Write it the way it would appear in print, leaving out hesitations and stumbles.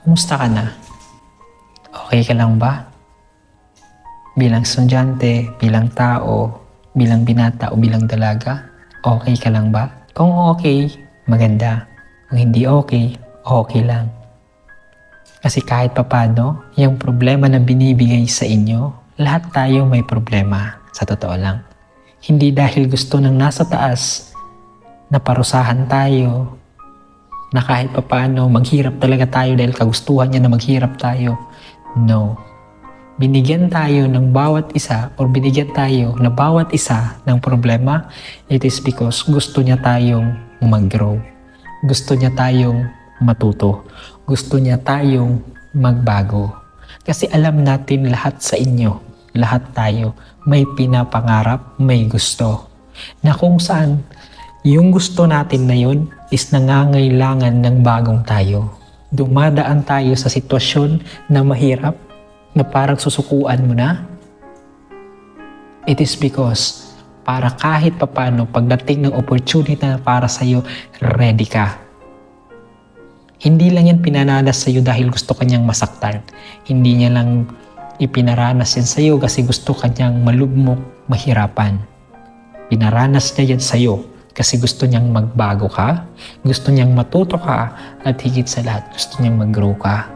Kumusta ka na? Okay ka lang ba? Bilang estudyante, bilang tao, bilang binata o bilang dalaga, okay ka lang ba? Kung okay, maganda. Kung hindi okay, okay lang. Kasi kahit papano, yung problema na binibigay sa inyo, lahat tayo may problema, sa totoo lang. Hindi dahil gusto ng nasa taas na parusahan tayo, na kahit papano maghirap talaga tayo dahil kagustuhan niya na maghirap tayo. No. Binigyan tayo ng bawat isa or binigyan tayo na bawat isa ng problema, it is because gusto niya tayong mag-grow. Gusto niya tayong matuto. Gusto niya tayong magbago. Kasi alam natin lahat sa inyo, lahat tayo, may pinapangarap, may gusto. Na kung saan, yung gusto natin na yun is nangangailangan ng bagong tayo. Dumadaan tayo sa sitwasyon na mahirap, na parang susukuan mo na. It is because para kahit papano pagdating ng opportunity na para sa'yo, ready ka. Hindi lang yan pinananas sa'yo dahil gusto kanyang masaktan. Hindi niya lang ipinaranas yan sa'yo kasi gusto kanyang malugmok, mahirapan. Pinaranas niya yan sa'yo kasi gusto niyang magbago ka, gusto niyang matuto ka, at higit sa lahat, gusto niyang mag-grow ka.